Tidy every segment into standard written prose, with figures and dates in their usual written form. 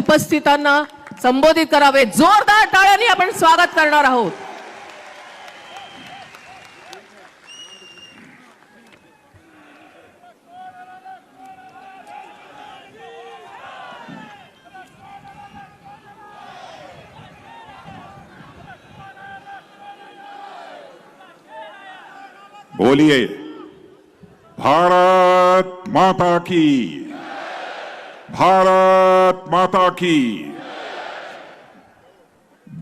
उपस्थितांना संबोधित करावे. जोरदार टाळ्यांनी आपण स्वागत करणार आहोत. बोलिए भारत माता की, भारत माता की.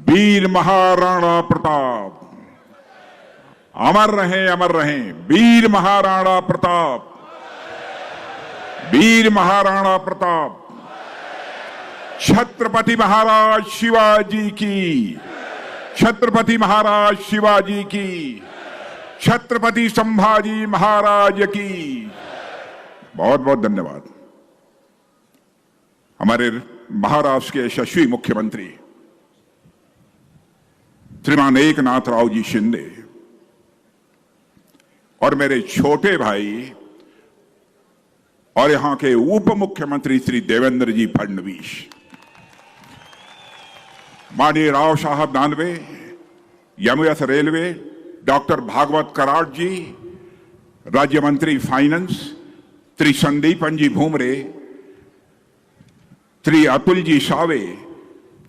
वीर महाराणा प्रताप अमर रहें, अमर रहें. वीर महाराणा प्रताप, वीर महाराणा प्रताप. छत्रपति महाराज शिवाजी की, छत्रपति महाराज शिवाजी की, छत्रपति संभाजी महाराज की. बहुत बहुत धन्यवाद. हमारे महाराष्ट्र के यशस्वी मुख्यमंत्री श्रीमान एकनाथ राव जी शिंदे और मेरे छोटे भाई और यहां के उप मुख्यमंत्री श्री देवेंद्र जी फडणवीस, माननीय Raosaheb Danve, MS railway doctor Bhagwat Karad ji, राज्य मंत्री finance Shri Sandipan ji Bhumre, Shri Atul ji Save,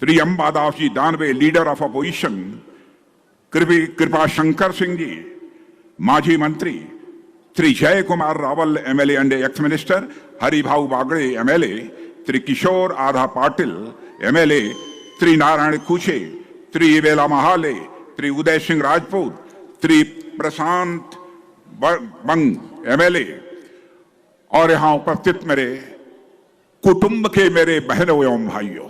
Shri Ambadas ji Danve leader of opposition, Kripa Shankar Singh ji माजी मंत्री, Shri Jay Kumar Rawal MLA and ex minister, Haribhau Bagde MLA, Shri Kishor Aadha Patil MLA, Shri Narayan Kuche, Shri Bela Mahale, Shri Uday Singh Rajput, Shri Prashant Bang MLA और यहां उपस्थित मेरे कुटुंब के मेरे बहनों एवं भाइयों,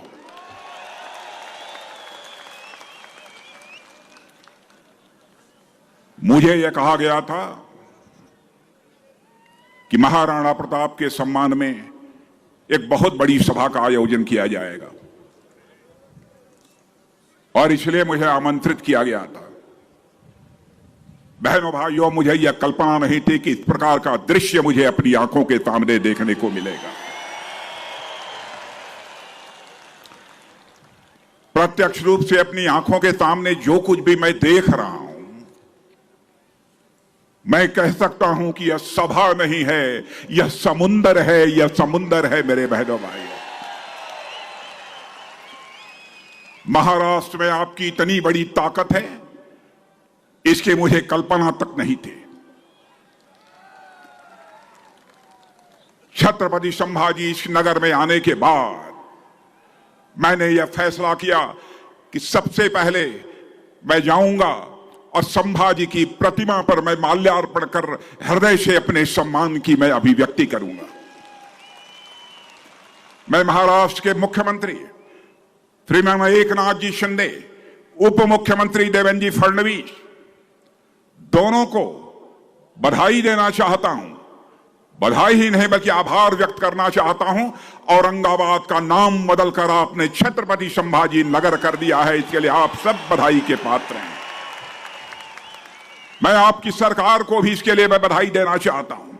मुझे यह कहा गया था कि महाराणा प्रताप के सम्मान में एक बहुत बड़ी सभा का आयोजन किया जाएगा और इसलिए मुझे आमंत्रित किया गया था. बहनों भाइयों, मुझे यह कल्पना नहीं थी कि इस प्रकार का दृश्य मुझे अपनी आंखों के सामने देखने को मिलेगा. प्रत्यक्ष रूप से अपनी आंखों के सामने जो कुछ भी मैं देख रहा हूं, मैं कह सकता हूं कि यह सभा नहीं है, यह समुंदर है, यह समुंदर है मेरे बहनों भाइयों. महाराष्ट्र में आपकी इतनी बड़ी ताकत है, इसके मुझे कल्पना तक नहीं थी. छत्रपति संभाजी इस नगर में आने के बाद मैंने यह फैसला किया कि सबसे पहले मैं जाऊंगा और संभाजी की प्रतिमा पर मैं माल्यार्पण कर हृदय से अपने सम्मान की मैं अभिव्यक्ति करूंगा. मैं महाराष्ट्र के मुख्यमंत्री श्रीमान एकनाथ जी शिंदे, उप मुख्यमंत्री देवेंद्र जी फडणवीस, दोनों को बधाई देना चाहता हूं. बधाई ही नहीं बल्कि आभार व्यक्त करना चाहता हूं. औरंगाबाद का नाम बदलकर आपने छत्रपति संभाजी नगर कर दिया है, इसके लिए आप सब बधाई के पात्र हैं. मैं आपकी सरकार को भी इसके लिए मैं बधाई देना चाहता हूं.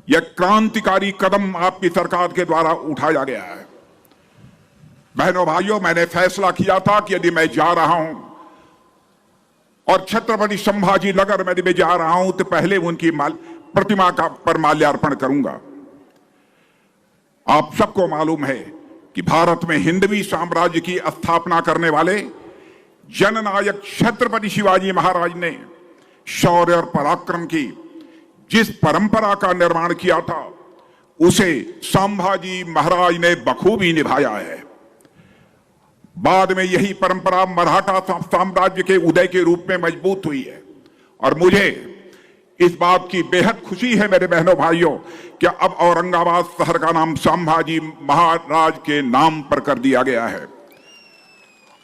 यह क्रांतिकारी कदम आपकी सरकार के द्वारा उठाया गया है. बहनों भाइयों, मैंने फैसला किया था कि यदि मैं जा रहा हूं और छत्रपति संभाजी नगर में मैं जा रहा हूं तो पहले उनकी प्रतिमा पर माल्यार्पण करूंगा. आप सबको मालूम है कि भारत में हिंदवी साम्राज्य की स्थापना करने वाले जननायक छत्रपति शिवाजी महाराज ने शौर्य और पराक्रम की जिस परंपरा का निर्माण किया था, उसे संभाजी महाराज ने बखूबी निभाया है. बाद में यही परंपरा मराठा साम्राज्य के उदय के रूप में मजबूत हुई है और मुझे इस बात की बेहद खुशी है मेरे बहनों भाइयों कि अब औरंगाबाद शहर का नाम संभाजी महाराज के नाम पर कर दिया गया है.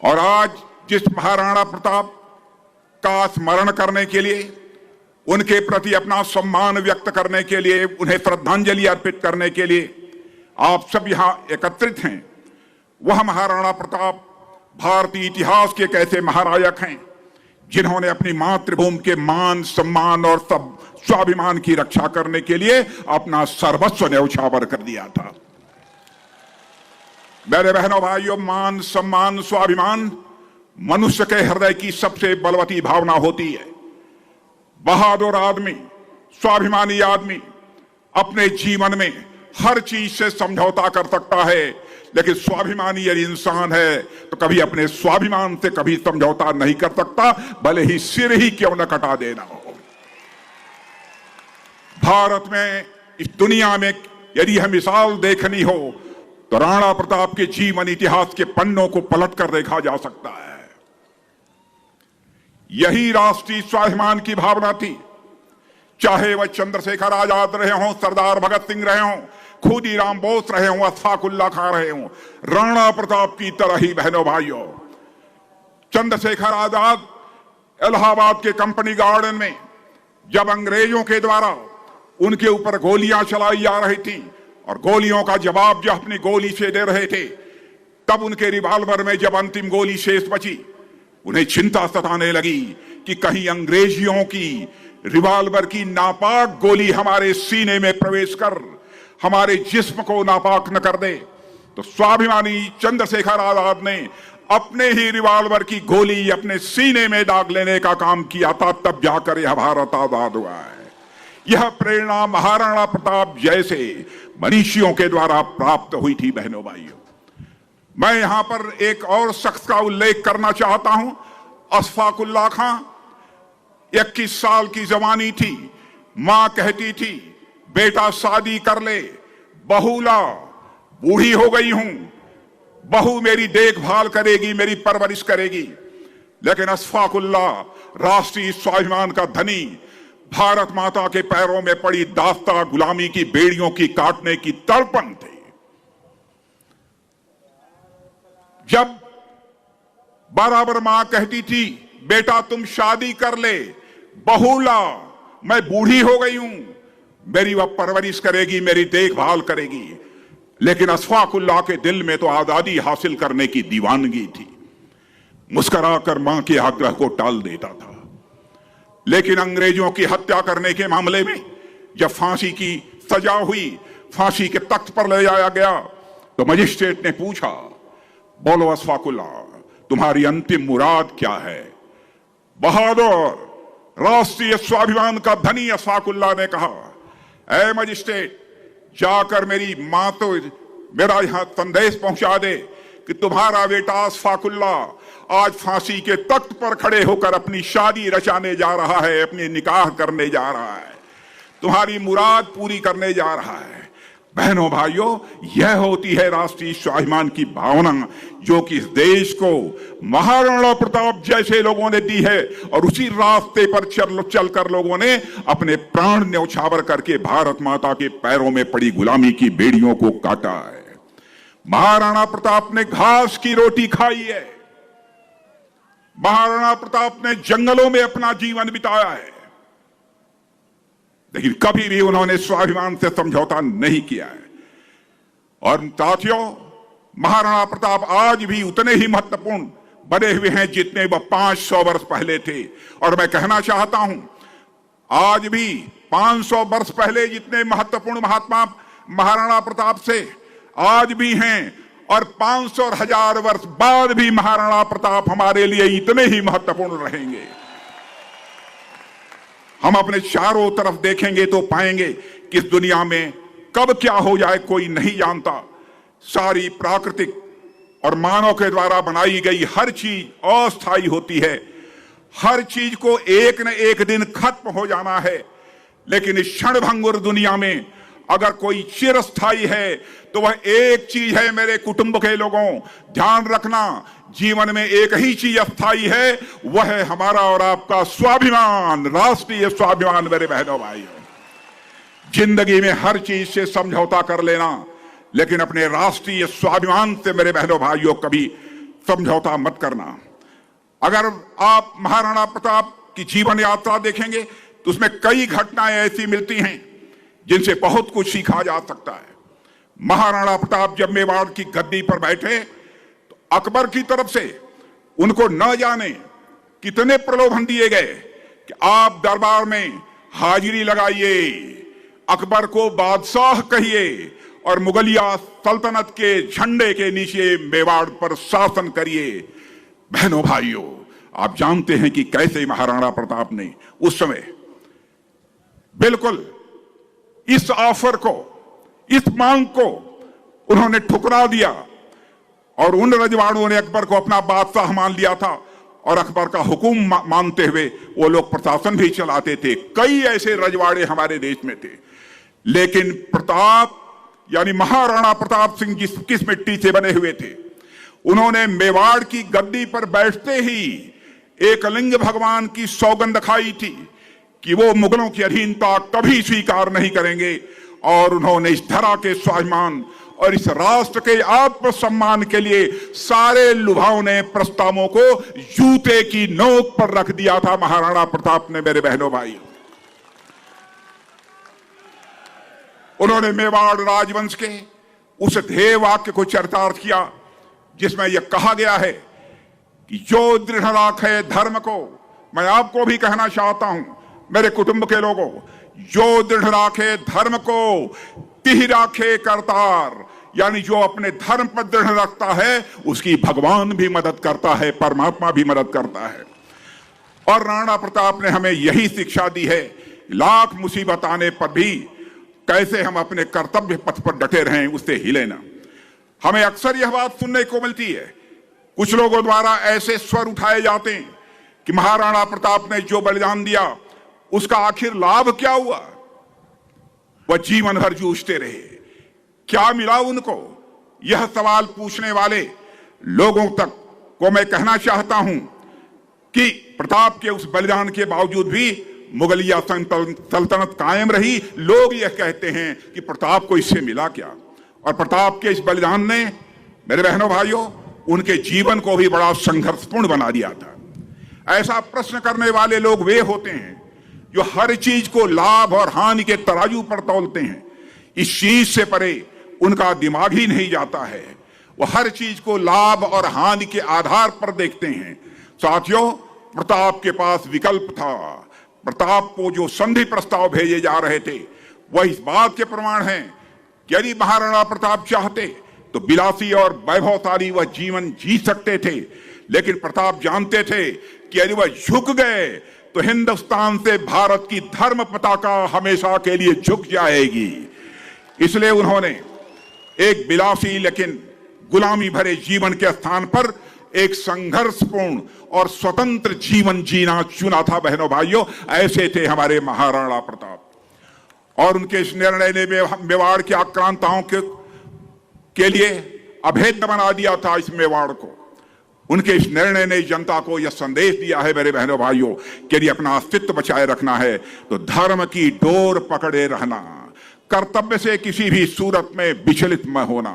और आज जिस महाराणा प्रताप का स्मरण करने के लिए, उनके प्रति अपना सम्मान व्यक्त करने के लिए, उन्हें श्रद्धांजलि अर्पित करने के लिए आप सब यहां एकत्रित हैं, वह महाराणा प्रताप भारतीय इतिहास के एक ऐसे महानायक हैं जिन्होंने अपनी मातृभूमि के मान, सम्मान और स्वाभिमान की रक्षा करने के लिए अपना सर्वस्व न्यौछावर कर दिया था. मेरे बहनों भाइयों, मान सम्मान स्वाभिमान मनुष्य के हृदय की सबसे बलवती भावना होती है। बहादुर आदमी, स्वाभिमानी आदमी अपने जीवन में हर चीज से समझौता कर सकता है, लेकिन स्वाभिमानी यदि इंसान है तो कभी अपने स्वाभिमान से कभी समझौता नहीं कर सकता, भले ही सिर ही क्यों न कटा देना हो। भारत में, इस दुनिया में यदि यह मिसाल देखनी हो तो राणा प्रताप के जीवन इतिहास के पन्नों को पलटकर देखा जा सकता है। यही राष्ट्रीय स्वाभिमान की भावना थी, चाहे वह चंद्रशेखर आजाद रहे हों, सरदार भगत सिंह रहे हों, खुदीराम बोस रहे हों, अशफाकुल्ला खां रहे हों, राणा प्रताप की तरह ही बहनों भाइयों, चंद्रशेखर आजाद इलाहाबाद के कंपनी गार्डन में जब अंग्रेजों के द्वारा उनके ऊपर गोलियां चलाई जा रही थी और गोलियों का जवाब जो अपनी गोली से दे रहे थे, तब उनके रिवॉल्वर में जब अंतिम गोली शेष बची, उन्हें चिंता सताने लगी कि कहीं अंग्रेजियों की रिवॉल्वर की नापाक गोली हमारे सीने में प्रवेश कर हमारे जिस्म को नापाक न कर दे। तो स्वाभिमानी चंद्रशेखर आजाद ने अपने ही रिवॉल्वर की गोली अपने सीने में दाग लेने का काम किया था, तब जाकर यह भारत आजाद हुआ है। यह प्रेरणा महाराणा प्रताप जैसे मनीषियों के द्वारा प्राप्त हुई थी। बहनों भाइयों, मैं यहां पर एक और शख्स का उल्लेख करना चाहता हूं, अशफाकुल्ला खां। 21 साल की जवानी थी, मां कहती थी बेटा शादी कर ले, बहू ला, बूढ़ी हो गई हूं, बहू मेरी देखभाल करेगी, मेरी परवरिश करेगी। लेकिन अशफाकुल्ला राष्ट्रीय स्वाभिमान का धनी, भारत माता के पैरों में पड़ी दास्ता गुलामी की बेड़ियों की काटने की तड़पन थे। जब बराबर मां कहती थी बेटा तुम शादी कर ले, बहू ला, मैं बूढ़ी हो गई हूं, मेरी वह परवरिश करेगी, मेरी देखभाल करेगी। लेकिन अशफाकुल्ला के दिल में तो आजादी हासिल करने की दीवानगी थी। मुस्कुराकर मां के आग्रह को टाल देता था। लेकिन अंग्रेजों की हत्या करने के मामले में जब फांसी की सजा हुई, फांसी के तख्त पर ले जाया गया, तो मजिस्ट्रेट ने पूछा, बोलो अशफाकुल्ला, तुम्हारी अंतिम मुराद क्या है? बहादुर राष्ट्रीय स्वाभिमान का धनी अशफाकुल्ला ने कहा, ऐ मजिस्ट्रेट, जाकर मेरी मां तो मेरा यहां संदेश पहुंचा दे कि तुम्हारा बेटा अशफाकुल्ला आज फांसी के तख्त पर खड़े होकर अपनी शादी रचाने जा रहा है, अपनी निकाह करने जा रहा है, तुम्हारी मुराद पूरी करने जा रहा है। बहनों भाइयों, यह होती है राष्ट्रीय स्वाभिमान की भावना, जो कि इस देश को महाराणा प्रताप जैसे लोगों ने दी है, और उसी रास्ते पर चलकर लोगों ने अपने प्राण न्यौछावर करके भारत माता के पैरों में पड़ी गुलामी की बेड़ियों को काटा है। महाराणा प्रताप ने घास की रोटी खाई है, महाराणा प्रताप ने जंगलों में अपना जीवन बिताया है, लेकिन कभी भी उन्होंने स्वाभिमान से समझौता नहीं किया है। और साथियों, महाराणा प्रताप आज भी उतने ही महत्वपूर्ण बने हुए हैं जितने वह 500 वर्ष पहले थे। और मैं कहना चाहता हूं, आज भी 500 वर्ष पहले जितने महत्वपूर्ण महात्मा महाराणा प्रताप से आज भी हैं, और 500 और 1000 वर्ष बाद भी महाराणा प्रताप हमारे लिए इतने ही महत्वपूर्ण रहेंगे। हम अपने चारों तरफ देखेंगे तो पाएंगे कि इस दुनिया में कब क्या हो जाए कोई नहीं जानता। सारी प्राकृतिक और मानव के द्वारा बनाई गई हर चीज अस्थायी होती है, हर चीज को एक न एक दिन खत्म हो जाना है। लेकिन इस क्षणभंगुर दुनिया में अगर कोई चिरस्थायी है तो वह एक चीज है, मेरे कुटुंब के लोगों, ध्यान रखना, जीवन में एक ही चीज अस्थायी है, वह है हमारा और आपका स्वाभिमान, राष्ट्रीय स्वाभिमान। मेरे बहनों भाइयों, जिंदगी में हर चीज से समझौता कर लेना, लेकिन अपने राष्ट्रीय स्वाभिमान से मेरे बहनों भाइयों कभी समझौता मत करना। अगर आप महाराणा प्रताप की जीवन यात्रा देखेंगे तो उसमें कई घटनाएं ऐसी मिलती हैं जिनसे बहुत कुछ सीखा जा सकता है। महाराणा प्रताप जब मेवाड़ की गद्दी पर बैठे तो अकबर की तरफ से उनको न जाने कितने प्रलोभन दिए गए कि आप दरबार में हाजिरी लगाइए, अकबर को बादशाह कहिए और मुगलिया सल्तनत के झंडे के नीचे मेवाड़ पर शासन करिए। बहनों भाइयों, आप जानते हैं कि कैसे महाराणा प्रताप ने उस समय बिल्कुल इस ऑफर को, इस मांग को उन्होंने ठुकरा दिया और उन रजवाड़ों ने अकबर को अपना बादशाह मान लिया था और अकबर का हुक्म मानते हुए वो लोग प्रशासन भी चलाते थे। कई ऐसे रजवाड़े हमारे देश में थे, लेकिन प्रताप यानी महाराणा प्रताप सिंह किस मिट्टी से बने हुए थे। उन्होंने मेवाड़ की गद्दी पर बैठते ही एकलिंग भगवान की सौगंध खाई थी कि वो मुगलों की अधीनता कभी स्वीकार नहीं करेंगे और उन्होंने इस धरा के स्वाभिमान और इस राष्ट्र के आत्मसम्मान के लिए सारे लुभावने प्रस्तावों को जूते की नोक पर रख दिया था महाराणा प्रताप ने। मेरे बहनों भाई, उन्होंने मेवाड़ राजवंश के उस ध्येय वाक्य को चरितार्थ किया जिसमें यह कहा गया है कि जो दृढ़ राखे धर्म को, मैं आपको भी कहना चाहता हूं मेरे कुटुंब के लोगों, जो दृढ़ राखे धर्म को तिह राखे करतार, यानी जो अपने धर्म पर दृढ़ रखता है उसकी भगवान भी मदद करता है, परमात्मा भी मदद करता है। और राणा प्रताप ने हमें यही शिक्षा दी है, लाख मुसीबत आने पर भी कैसे हम अपने कर्तव्य पथ पर डटे रहें, उससे हिले ना। हमें अक्सर यह बात सुनने को मिलती है, कुछ लोगों द्वारा ऐसे स्वर उठाए जाते हैं कि महाराणा प्रताप ने जो बलिदान दिया उसका आखिर लाभ क्या हुआ। वह जीवन भर जूझते रहे, क्या मिला उनको। यह सवाल पूछने वाले लोगों तक को मैं कहना चाहता हूं कि प्रताप के उस बलिदान के बावजूद भी मुगलिया सल्तनत कायम रही। लोग यह कहते हैं कि प्रताप को इससे मिला क्या। और प्रताप के इस बलिदान ने, मेरे बहनों भाइयों, उनके जीवन को भी बड़ा संघर्षपूर्ण बना दिया था। ऐसा प्रश्न करने वाले लोग वे होते हैं जो हर चीज को लाभ और हानि के तराजू पर तौलते हैं। इस चीज से परे उनका दिमाग ही नहीं जाता है, वो हर चीज को लाभ और हानि के आधार पर देखते हैं। साथियों, प्रताप के पास विकल्प था। प्रताप को जो संधि प्रस्ताव भेजे जा रहे थे वह इस बात के प्रमाण हैं कि यदि महाराणा प्रताप चाहते तो बिलासी और वैभवशाली वह जीवन जी सकते थे, लेकिन प्रताप जानते थे कि यदि वह झुक गए तो हिंदुस्तान से भारत की धर्म पताका हमेशा के लिए झुक जाएगी। इसलिए उन्होंने एक बिलासी लेकिन गुलामी भरे जीवन के स्थान पर एक संघर्षपूर्ण और स्वतंत्र जीवन जीना चुना था। बहनों भाइयों, ऐसे थे हमारे महाराणा प्रताप। और उनके इस निर्णय ने मेवाड़ के आक्रांताओं के लिए अभेद्य बना दिया था इस मेवाड़ को। उनके इस निर्णय ने जनता को यह संदेश दिया है, मेरे बहनों भाइयों, कि यदि अपना अस्तित्व बचाए रखना है तो धर्म की डोर पकड़े रहना, कर्तव्य से किसी भी सूरत में विचलित न होना।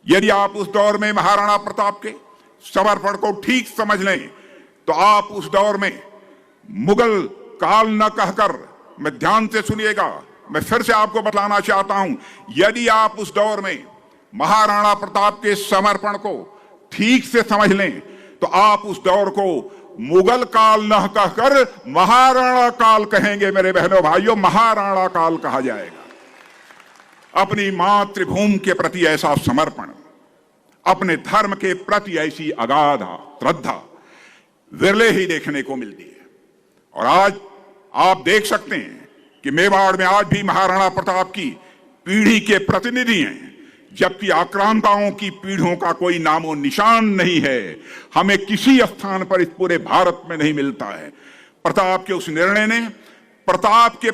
यदि आप उस दौर में महाराणा प्रताप के समर्पण को ठीक समझ लें तो आप उस दौर में मुगल काल न कहकर, मैं ध्यान से सुनिएगा, मैं फिर से आपको बतलाना चाहता हूं, यदि आप उस दौर में महाराणा प्रताप के समर्पण को ठीक से समझ लें तो आप उस दौर को मुगल काल न कहकर महाराणा काल कहेंगे। मेरे बहनों भाइयों, महाराणा काल कहा जाएगा। अपनी मातृभूमि के प्रति ऐसा समर्पण, अपने धर्म के प्रति ऐसी अगाध श्रद्धा विरले ही देखने को मिलती है। और आज आप देख सकते हैं कि मेवाड़ में आज भी महाराणा प्रताप की पीढ़ी के प्रतिनिधि हैं, जबकि आक्रांताओं की पीढ़ियों का कोई नामो निशान नहीं है। हमें किसी स्थान पर इस पूरे भारत में नहीं मिलता है। प्रताप के उस निर्णय ने प्रताप के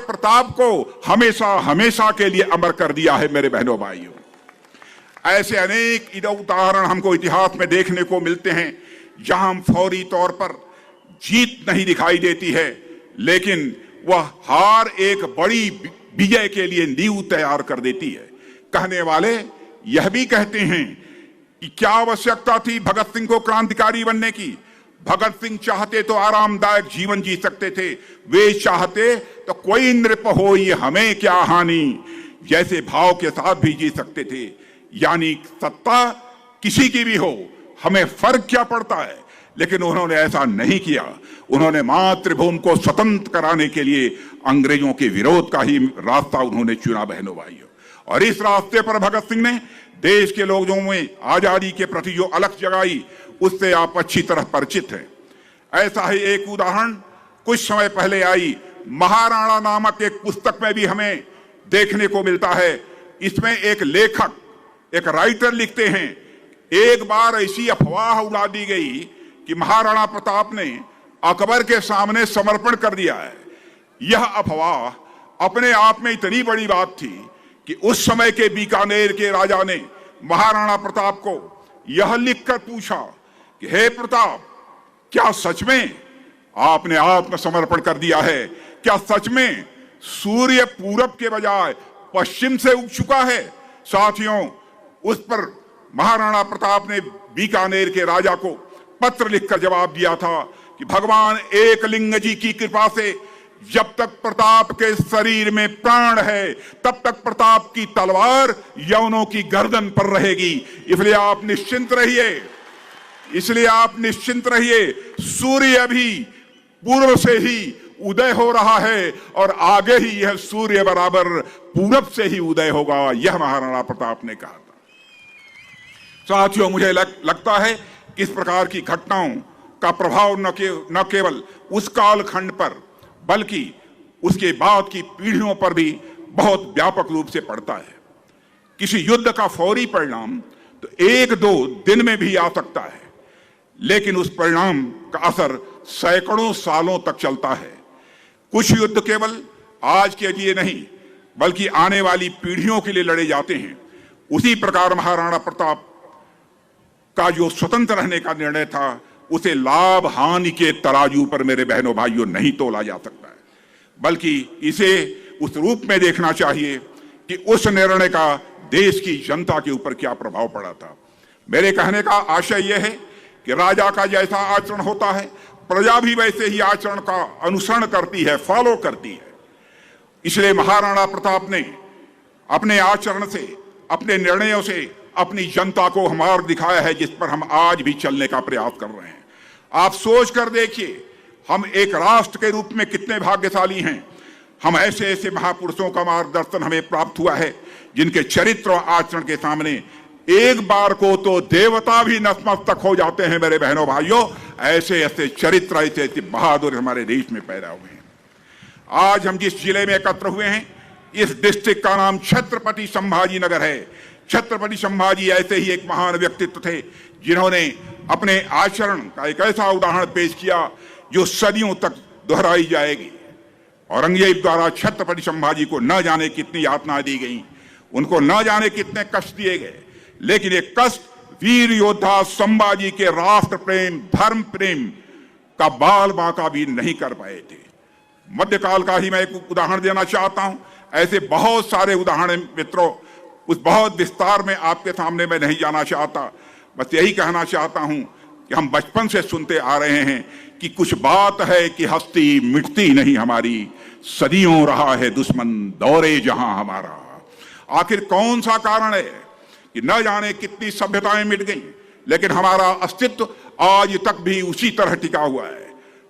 प्रताप को हमेशा हमेशा के लिए अमर कर दिया है। मेरे बहनों भाइयों, ऐसे अनेक उदाहरण हमको इतिहास में देखने को मिलते हैं जहां फौरी तौर पर जीत नहीं दिखाई देती है, लेकिन वह हार एक बड़ी विजय के लिए नींव तैयार कर देती है। कहने वाले यह भी कहते हैं कि क्या आवश्यकता थी भगत सिंह को क्रांतिकारी बनने की। भगत सिंह चाहते तो आरामदायक जीवन जी सकते थे, वे चाहते तो कोई नृप हो ये हमें क्या हानि जैसे भाव के साथ भी जी सकते थे। यानी सत्ता किसी की भी हो, हमें फर्क क्या पड़ता है, लेकिन उन्होंने ऐसा नहीं किया। उन्होंने मातृभूमि को स्वतंत्र कराने के लिए अंग्रेजों के विरोध का ही रास्ता उन्होंने चुना बहनों भाइयों। और इस रास्ते पर भगत सिंह ने देश के लोगों में आजादी के प्रति जो अलख जगाई, उससे आप अच्छी तरह परिचित हैं। ऐसा ही एक उदाहरण कुछ समय पहले आई महाराणा नामक एक पुस्तक में भी हमें देखने को मिलता है। इसमें एक लेखक, एक राइटर लिखते हैं, एक बार ऐसी अफवाह उड़ा दी गई कि महाराणा प्रताप ने अकबर के सामने समर्पण कर दिया है। यह अफवाह अपने आप में इतनी बड़ी बात थी कि उस समय के बीकानेर के राजा ने महाराणा प्रताप को यह लिखकर पूछा कि हे प्रताप, क्या सच में आपने आत्मसमर्पण कर दिया है? क्या सच में सूर्य पूरब के बजाय पश्चिम से उग चुका है? साथियों, उस पर महाराणा प्रताप ने बीकानेर के राजा को पत्र लिखकर जवाब दिया था कि भगवान एकलिंग जी की कृपा से जब तक प्रताप के शरीर में प्राण है तब तक प्रताप की तलवार यवनों की गर्दन पर रहेगी। इसलिए आप निश्चिंत रहिए, सूर्य अभी पूर्व से ही उदय हो रहा है और आगे ही यह सूर्य बराबर पूरब से ही उदय होगा। यह महाराणा प्रताप ने कहा था। साथियों, मुझे लगता है कि इस प्रकार की घटनाओं का प्रभाव न केवल उस कालखंड पर बल्कि उसके बाद की पीढ़ियों पर भी बहुत व्यापक रूप से पड़ता है। किसी युद्ध का फौरी परिणाम तो 1-2 दिन में भी आ सकता है, लेकिन उस परिणाम का असर सैकड़ों सालों तक चलता है। कुछ युद्ध केवल आज के लिए नहीं बल्कि आने वाली पीढ़ियों के लिए लड़े जाते हैं। उसी प्रकार महाराणा प्रताप का जो स्वतंत्र रहने का निर्णय था, उसे लाभ हानि के तराजू पर मेरे बहनों भाइयों नहीं तोला जा सकता है, बल्कि इसे उस रूप में देखना चाहिए कि उस निर्णय का देश की जनता के ऊपर क्या प्रभाव पड़ा था। मेरे कहने का आशय यह है कि राजा का जैसा आचरण होता है, प्रजा भी वैसे ही आचरण का अनुसरण करती है, फॉलो करती है। इसलिए महाराणा प्रताप ने अपने आचरण से, अपने निर्णयों से अपनी जनता को मार्ग दिखाया है, जिस पर हम आज भी चलने का प्रयास कर रहे हैं। आप सोच कर देखिए, हम एक राष्ट्र के रूप में कितने भाग्यशाली हैं। हम ऐसे महापुरुषों का मार्गदर्शन हमें प्राप्त हुआ है, जिनके चरित्र और आचरण के सामने एक बार को तो देवता भी नतमस्तक हो जाते हैं। मेरे बहनों भाइयों, ऐसे चरित्र, ऐसे बहादुर हमारे देश में पैदा हुए हैं। आज हम जिस जिले में एकत्र हुए हैं, इस डिस्ट्रिक्ट का नाम छत्रपति संभाजी नगर है। छत्रपति संभाजी ऐसे ही एक महान व्यक्तित्व थे, जिन्होंने अपने आचरण का एक ऐसा उदाहरण पेश किया जो सदियों तक दोहराई जाएगी। औरंगजेब द्वारा छत्रपति संभाजी को न जाने कितनी यातनाएं दी गई, उनको न जाने कितने कष्ट दिए गए, लेकिन ये कष्ट वीर योद्धा संभाजी के राष्ट्र प्रेम, धर्म प्रेम का बाल बांका भी नहीं कर पाए थे। मध्यकाल का ही मैं एक उदाहरण देना चाहता हूं। ऐसे बहुत सारे उदाहरण मित्रों, उस बहुत विस्तार में आपके सामने मैं नहीं जाना चाहता। बस यही कहना चाहता हूं कि हम बचपन से सुनते आ रहे हैं कि कुछ बात है कि हस्ती मिटती नहीं हमारी, सदियों रहा है दुश्मन दौरे जहां हमारा। आखिर कौन सा कारण है कि न जाने कितनी सभ्यताएं मिट गई, लेकिन हमारा अस्तित्व आज तक भी उसी तरह टिका हुआ है।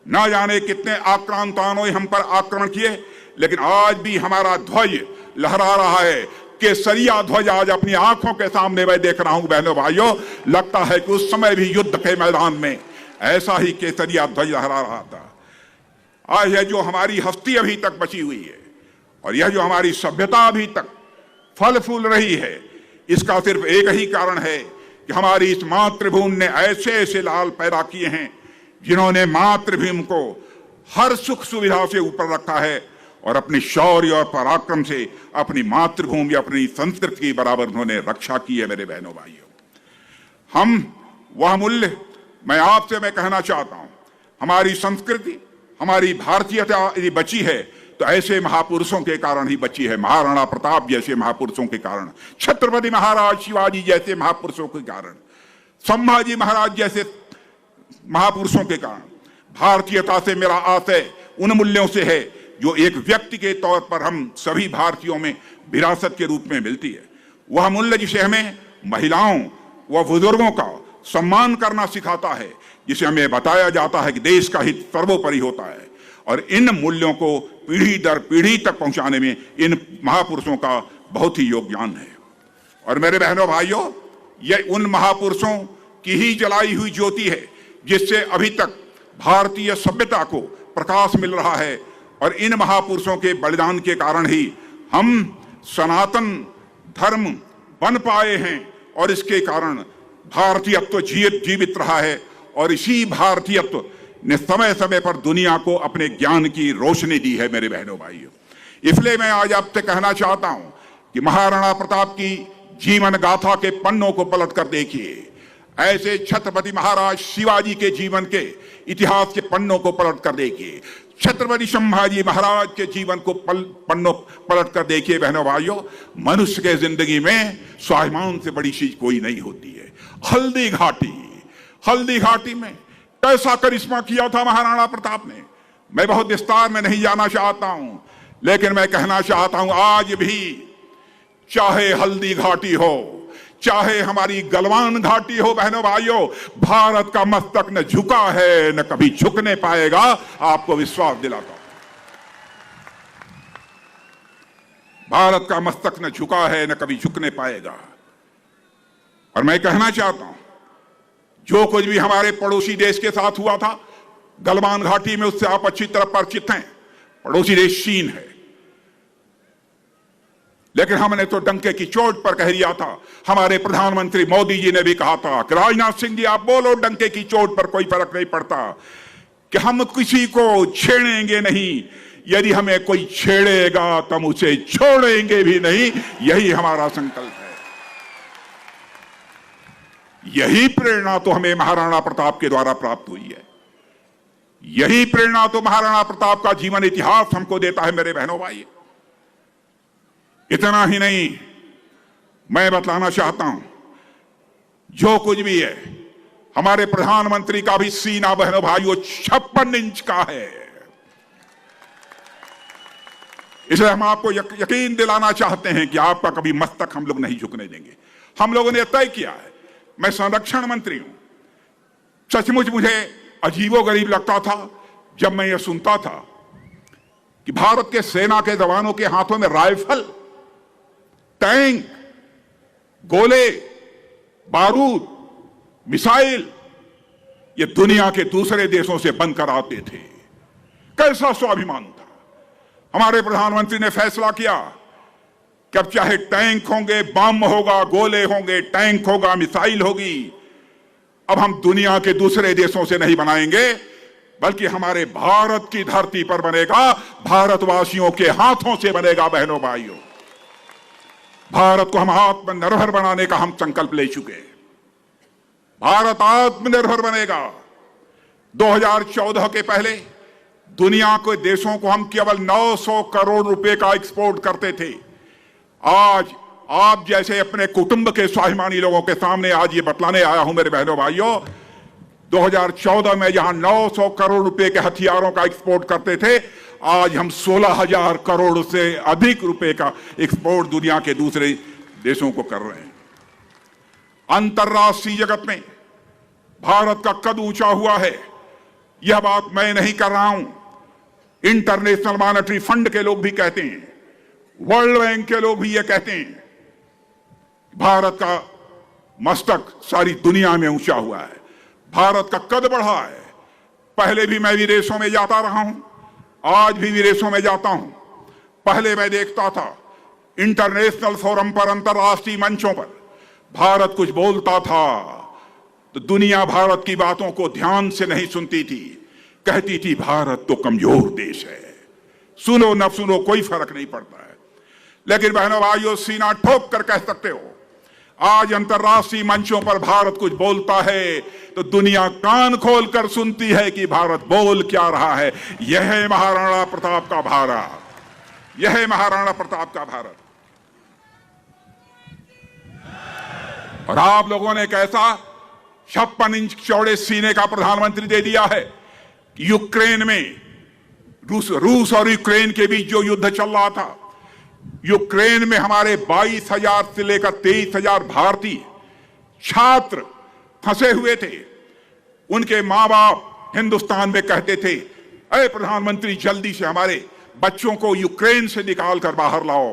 न जाने कितने आक्रांताओं ने हम पर आक्रमण किए, लेकिन आज भी हमारा ध्वज लहरा रहा है। केसरिया ध्वज आज अपनी आंखों के सामने मैं देख रहा हूं। बहनों भाइयों, लगता है कि उस समय भी युद्ध के मैदान में ऐसा ही केसरिया ध्वज लहरा रहा था। आज यह जो हमारी हस्ती अभी तक बची हुई है और यह जो हमारी सभ्यता अभी तक फल फूल रही है, इसका सिर्फ एक ही कारण है कि हमारी इस मातृभूमि ने ऐसे ऐसे लाल पैदा किए हैं, जिन्होंने मातृभूमि को हर सुख सुविधा से ऊपर रखा है और अपनी शौर्य और पराक्रम से अपनी मातृभूमि, अपनी संस्कृति की बराबर उन्होंने रक्षा की है। मेरे बहनों भाइयों, हम वह मूल्य मैं कहना चाहता हूं, हमारी संस्कृति, हमारी भारतीयता यदि बची है तो ऐसे महापुरुषों के कारण ही बची है। महाराणा प्रताप जैसे महापुरुषों के कारण, छत्रपति महाराज शिवाजी जैसे महापुरुषों के कारण, संभाजी महाराज जैसे महापुरुषों के कारण भारतीयता से मेरा आशय उन मूल्यों से है जो एक व्यक्ति के तौर पर हम सभी भारतीयों में विरासत के रूप में मिलती है। वह मूल्य जिसे हमें महिलाओं व बुजुर्गों का सम्मान करना सिखाता है, जिसे हमें बताया जाता है कि देश का हित सर्वोपरि होता है। और इन मूल्यों को पीढ़ी दर पीढ़ी तक पहुंचाने में इन महापुरुषों का बहुत ही योगदान है। और मेरे बहनों भाइयों, यह उन महापुरुषों की ही जलाई हुई ज्योति है जिससे अभी तक भारतीय सभ्यता को प्रकाश मिल रहा है। और इन महापुरुषों के बलिदान के कारण ही हम सनातन धर्म बन पाए हैं और इसके कारण भारतीयत्व जीवित रहा है। और इसी भारतीयत्व ने समय समय पर दुनिया को अपने ज्ञान की रोशनी दी है। मेरे बहनों भाइयों, इसलिए मैं आज आपसे कहना चाहता हूं कि महाराणा प्रताप की जीवन गाथा के पन्नों को पलट कर देखिए। ऐसे छत्रपति महाराज शिवाजी के जीवन के इतिहास के पन्नों को पलट कर देखिए। छत्रपति संभाजी महाराज के जीवन को पन्नों पलट कर देखिए। बहनों भाइयों, मनुष्य के जिंदगी में स्वाभिमान से बड़ी चीज कोई नहीं होती है। हल्दी घाटी में कैसा करिश्मा किया था महाराणा प्रताप ने, मैं बहुत विस्तार में नहीं जाना चाहता हूं, लेकिन मैं कहना चाहता हूं आज भी चाहे हल्दी घाटी हो, चाहे हमारी गलवान घाटी हो, बहनों भाइयों, भारत का मस्तक न झुका है न कभी झुकने पाएगा। आपको विश्वास दिलाता हूं, भारत का मस्तक न झुका है न कभी झुकने पाएगा। और मैं कहना चाहता हूं, जो कुछ भी हमारे पड़ोसी देश के साथ हुआ था गलवान घाटी में, उससे आप अच्छी तरह परिचित हैं। पड़ोसी देश चीन है, लेकिन हमने तो डंके की चोट पर कह दिया था। हमारे प्रधानमंत्री मोदी जी ने भी कहा था कि राजनाथ सिंह जी आप बोलो, डंके की चोट पर कोई फर्क नहीं पड़ता, कि हम किसी को छेड़ेंगे नहीं, यदि हमें कोई छेड़ेगा तो हम उसे छोड़ेंगे भी नहीं। यही हमारा संकल्प है। यही प्रेरणा तो हमें महाराणा प्रताप के द्वारा प्राप्त हुई है। यही प्रेरणा तो महाराणा प्रताप का जीवन इतिहास हमको देता है। मेरे बहनों भाई, इतना ही नहीं, मैं बतलाना चाहता हूं, जो कुछ भी है हमारे प्रधानमंत्री का भी सीना, बहनों भाइयों, 56 इंच का है। इसलिए हम आपको यकीन दिलाना चाहते हैं कि आपका कभी मस्तक हम लोग नहीं झुकने देंगे। हम लोगों ने तय किया है। मैं संरक्षण मंत्री हूं। सचमुच मुझे अजीबोगरीब लगता था जब मैं यह सुनता था कि भारत के सेना के जवानों के हाथों में राइफल, टैंक, गोले, बारूद, मिसाइल ये दुनिया के दूसरे देशों से बनकर आते थे। कैसा स्वाभिमान था। हमारे प्रधानमंत्री ने फैसला किया कि अब चाहे टैंक होंगे, बम होगा, गोले होंगे, टैंक होगा, मिसाइल होगी, अब हम दुनिया के दूसरे देशों से नहीं बनाएंगे, बल्कि हमारे भारत की धरती पर बनेगा, भारतवासियों के हाथों से बनेगा। बहनों भाइयों, भारत को हम आत्मनिर्भर बनाने का हम संकल्प ले चुके हैं। भारत आत्मनिर्भर बनेगा। 2014 के पहले दुनिया के देशों को हम केवल 900 करोड़ रुपए का एक्सपोर्ट करते थे। आज आप जैसे अपने कुटुंब के स्वाभिमानी लोगों के सामने आज ये बतलाने आया हूं मेरे बहनों भाइयों, 2014 में जहां 900 करोड़ रुपए के हथियारों का एक्सपोर्ट करते थे, आज हम 16,000 करोड़ से अधिक रुपए का एक्सपोर्ट दुनिया के दूसरे देशों को कर रहे हैं। अंतर्राष्ट्रीय जगत में भारत का कद ऊंचा हुआ है। यह बात मैं नहीं कर रहा हूं, इंटरनेशनल मॉनेटरी फंड के लोग भी कहते हैं, वर्ल्ड बैंक के लोग भी ये कहते हैं, भारत का मस्तक सारी दुनिया में ऊंचा हुआ है, भारत का कद बढ़ा है। पहले भी मैं विदेशों में जाता रहा हूं, आज भी विदेशों में जाता हूं। पहले मैं देखता था इंटरनेशनल फोरम पर, अंतर्राष्ट्रीय मंचों पर भारत कुछ बोलता था तो दुनिया भारत की बातों को ध्यान से नहीं सुनती थी, कहती थी भारत तो कमजोर देश है, सुनो न सुनो कोई फर्क नहीं पड़ता है। लेकिन बहनों भाइयों, सीना ठोक कर कह सकते हो, आज अंतर्राष्ट्रीय मंचों पर भारत कुछ बोलता है तो दुनिया कान खोलकर सुनती है कि भारत बोल क्या रहा है। यह है महाराणा प्रताप का भारत, यह है महाराणा प्रताप का भारत। और आप लोगों ने कैसा 56 इंच चौड़े सीने का प्रधानमंत्री दे दिया है। यूक्रेन में रूस और यूक्रेन के बीच जो युद्ध चल रहा था, यूक्रेन में हमारे 22,000 से लेकर 23,000 भारतीय छात्र फंसे हुए थे, उनके मां बाप हिंदुस्तान में कहते थे, अरे प्रधानमंत्री जल्दी से हमारे बच्चों को यूक्रेन से निकाल कर बाहर लाओ,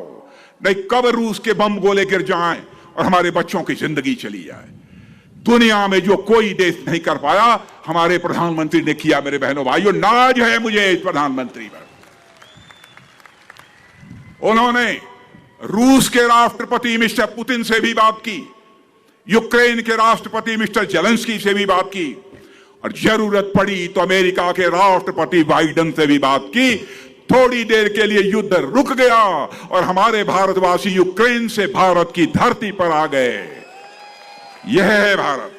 नहीं कब रूस के बम गोले गिर जाएं और हमारे बच्चों की जिंदगी चली जाए। दुनिया में जो कोई देश नहीं कर पाया, हमारे प्रधानमंत्री ने किया। मेरे बहनों भाइयों, नाज है मुझे इस प्रधानमंत्री पर। उन्होंने रूस के राष्ट्रपति मिस्टर पुतिन से भी बात की, यूक्रेन के राष्ट्रपति मिस्टर जेलेंस्की से भी बात की, और जरूरत पड़ी तो अमेरिका के राष्ट्रपति बाइडेन से भी बात की। थोड़ी देर के लिए युद्ध रुक गया और हमारे भारतवासी यूक्रेन से भारत की धरती पर आ गए। यह है भारत।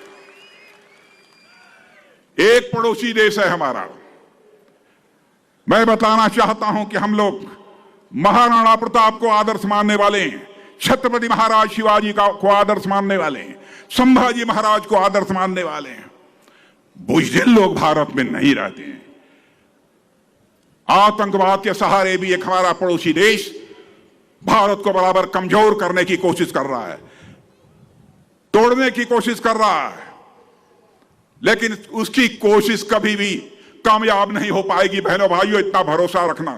एक पड़ोसी देश है हमारा। मैं बताना चाहता हूं कि हम लोग महाराणा प्रताप को आदर्श मानने वाले हैं, छत्रपति महाराज शिवाजी को आदर्श मानने वाले हैं, संभाजी महाराज को आदर्श मानने वाले हैं। बुज़दिल लोग भारत में नहीं रहते हैं। आतंकवाद के सहारे भी एक हमारा पड़ोसी देश भारत को बराबर कमजोर करने की कोशिश कर रहा है, तोड़ने की कोशिश कर रहा है, लेकिन उसकी कोशिश कभी भी कामयाब नहीं हो पाएगी। बहनों भाइयों, इतना भरोसा रखना,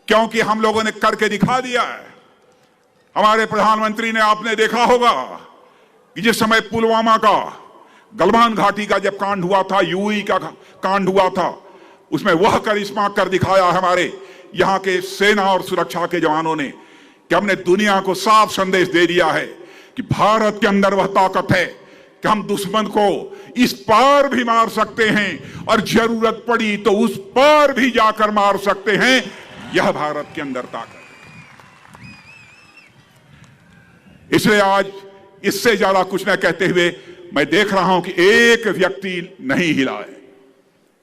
क्योंकि हम लोगों ने करके दिखा दिया है। हमारे प्रधानमंत्री ने, आपने देखा होगा कि जिस समय पुलवामा का, गलवान घाटी का जब कांड हुआ था, यूई का कांड हुआ था, उसमें वह करिश्मा कर दिखाया हमारे यहां के सेना और सुरक्षा के जवानों ने कि हमने दुनिया को साफ संदेश दे दिया है कि भारत के अंदर वह ताकत है कि हम दुश्मन को इस पार भी मार सकते हैं और जरूरत पड़ी तो उस पार भी जाकर मार सकते हैं। यह भारत के अंदर ताकत है। इसलिए आज इससे ज्यादा कुछ न कहते हुए मैं देख रहा हूं कि एक व्यक्ति नहीं हिला है,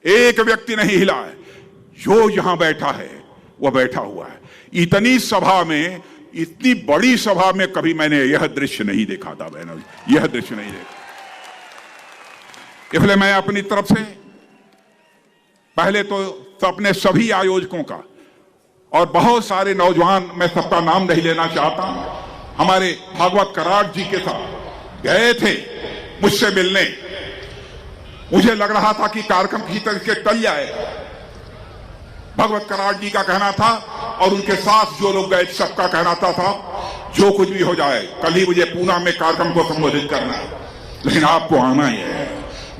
एक व्यक्ति नहीं हिला है। जो यहां बैठा है वह बैठा हुआ है। इतनी सभा में, इतनी बड़ी सभा में कभी मैंने यह दृश्य नहीं देखा था बहनों, यह दृश्य नहीं देखा। इसलिए मैं अपनी तरफ से पहले तो अपने सभी आयोजकों का और बहुत सारे नौजवान, मैं सबका नाम नहीं लेना चाहता, हमारे भागवत कराड़ जी के साथ गए थे मुझसे मिलने। मुझे लग रहा था कि कार्यक्रम की तरीके टल जाएगा। भगवत कराड़ जी का कहना था और उनके साथ जो लोग गए सबका कहना था जो कुछ भी हो जाए, कल ही मुझे पूना में कार्यक्रम को संबोधित करना है, लेकिन आपको आना ही है।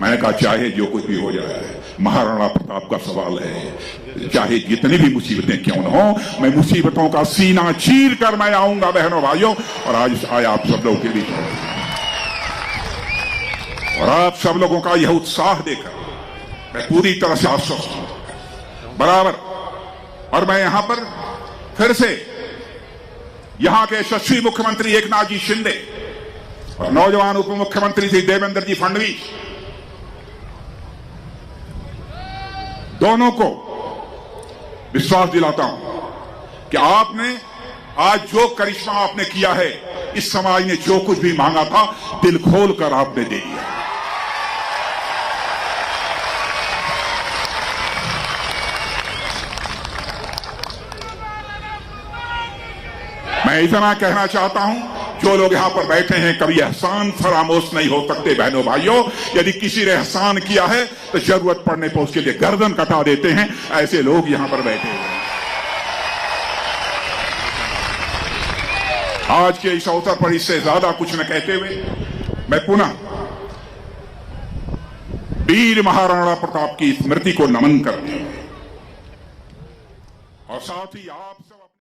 मैंने कहा चाहे जो कुछ भी हो जाए, महाराणा प्रताप का सवाल है, चाहे जितनी भी मुसीबतें क्यों न हो, मैं मुसीबतों का सीना चीर कर मैं आऊंगा बहनों भाइयों। और आज आया आप सब लोगों के बीच और आप सब लोगों का यह उत्साह देखकर मैं पूरी तरह से आश्वस्त हूं बराबर। और मैं यहां पर फिर से यहां के यशस्वी मुख्यमंत्री एकनाथ जी शिंदे और नौजवान उप मुख्यमंत्री श्री देवेंद्र जी फडणवीस, दोनों को विश्वास दिलाता हूं कि आपने आज जो करिश्मा आपने किया है, इस समाज ने जो कुछ भी मांगा था दिल खोल कर आपने दे दिया। मैं इतना कहना चाहता हूं, जो लोग यहां पर बैठे हैं कभी एहसान फरामोश नहीं हो सकते बहनों भाइयों। यदि किसी ने एहसान किया है तो जरूरत पड़ने पर उसके लिए गर्दन कटा देते हैं। ऐसे लोग यहां पर बैठे हुए हैं। आज के इस अवसर पर इससे ज्यादा कुछ न कहते हुए मैं पुनः वीर महाराणा प्रताप की स्मृति को नमन करते हैं और साथ ही आप सब